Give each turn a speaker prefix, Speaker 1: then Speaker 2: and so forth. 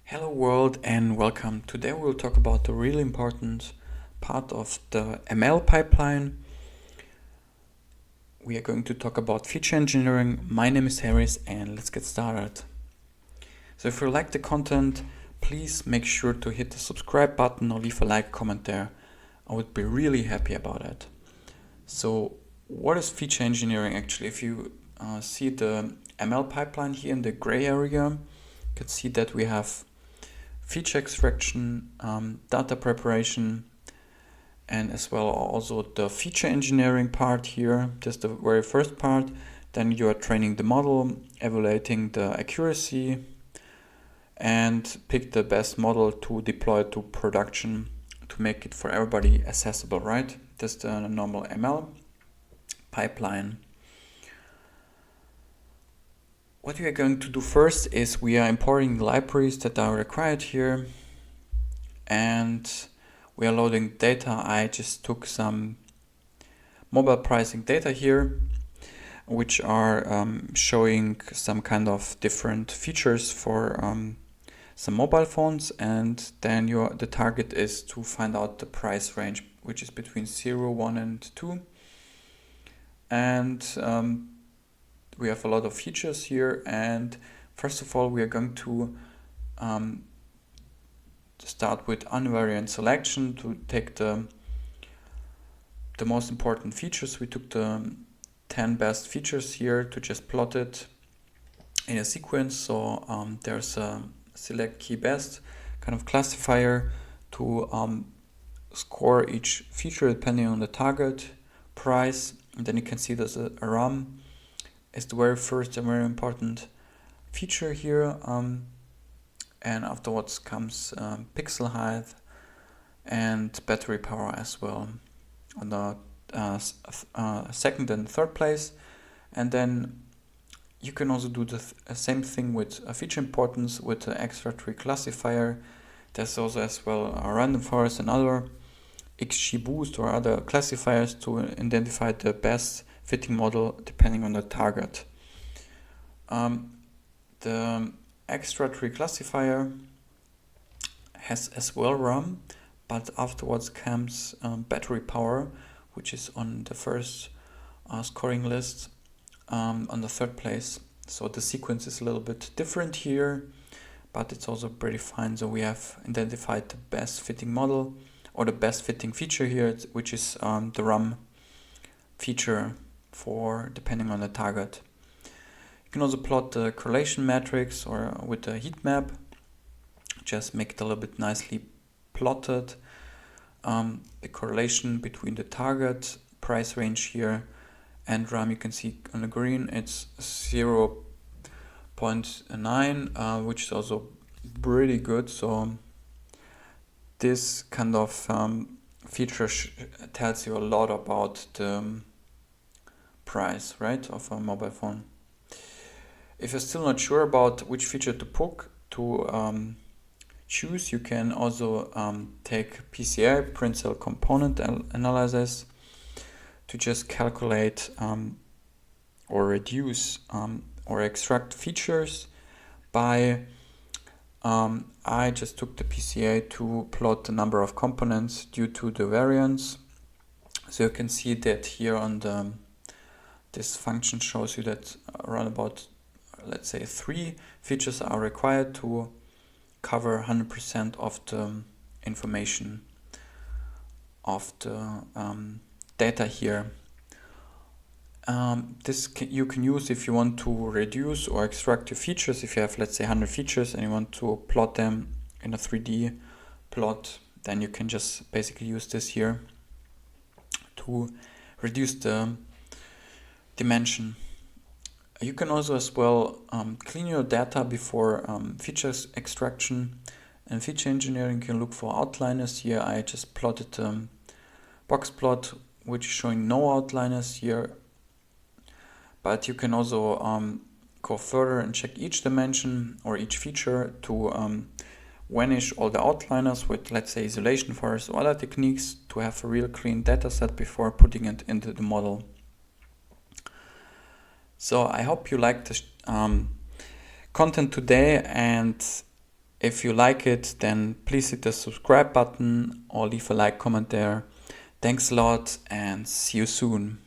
Speaker 1: Hello world and welcome. Today we'll talk about the really important part of the ML pipeline. We are going to talk about feature engineering. My name is Harris and let's get started. So if you like the content, please make sure to hit the subscribe button or leave a like comment there. I would be really happy about it. So what is feature engineering actually? If you see the ML pipeline here in the gray area, you can see that we have feature extraction, data preparation, and as well also the feature engineering part here. Just the very first part. Then you are training the model, evaluating the accuracy, and pick the best model to deploy to production to make it for everybody accessible, right? That's the normal ML pipeline. What we are going to do first is we are importing libraries that are required here, and we are loading data. I just took some mobile pricing data here, which are showing some kind of different features for some mobile phones, and then the target is to find out the price range, which is between 0, 1 and 2. And we have a lot of features here, and first of all we are going to start with Unvariant Selection to take the most important features. We took the 10 best features here to just plot it in a sequence. So there's a select key best kind of classifier to score each feature depending on the target price, and then you can see there's a RAM is the very first and very important feature here, and afterwards comes pixel height and battery power as well on the second and third place. And then you can also do the same thing with feature importance with the extra tree classifier. There's also as well a random forest and other XGBoost or other classifiers to identify the best fitting model depending on the target. The extra tree classifier has as well RAM, but afterwards comes battery power, which is on the first scoring list on the third place. So the sequence is a little bit different here, but it's also pretty fine. So we have identified the best fitting model or the best fitting feature here, which is the RAM feature for depending on the target. You can also plot the correlation matrix or with the heat map, just make it a little bit nicely plotted. The correlation between the target price range here and RAM, you can see on the green it's 0.9, which is also pretty good. So this kind of feature tells you a lot about the price, right, of a mobile phone. If you're still not sure about which feature to choose, you can also take PCA, print cell component analysis, to just calculate or reduce or extract features by I just took the PCA to plot the number of components due to the variance. So you can see that here on this function shows you that around about, let's say, 3 features are required to cover 100% of the information of the data here. You can use if you want to reduce or extract your features. If you have, let's say, 100 features and you want to plot them in a 3D plot, then you can just basically use this here to reduce the dimension. You can also as well clean your data before features extraction. And feature engineering, you can look for outliners here. I just plotted a box plot which is showing no outliners here. But you can also go further and check each dimension or each feature to vanish all the outliners with, let's say, isolation forest or other techniques to have a real clean data set before putting it into the model. So I hope you liked this content today, and If you like it, then please hit the subscribe button or leave a like comment there. Thanks a lot and see you soon.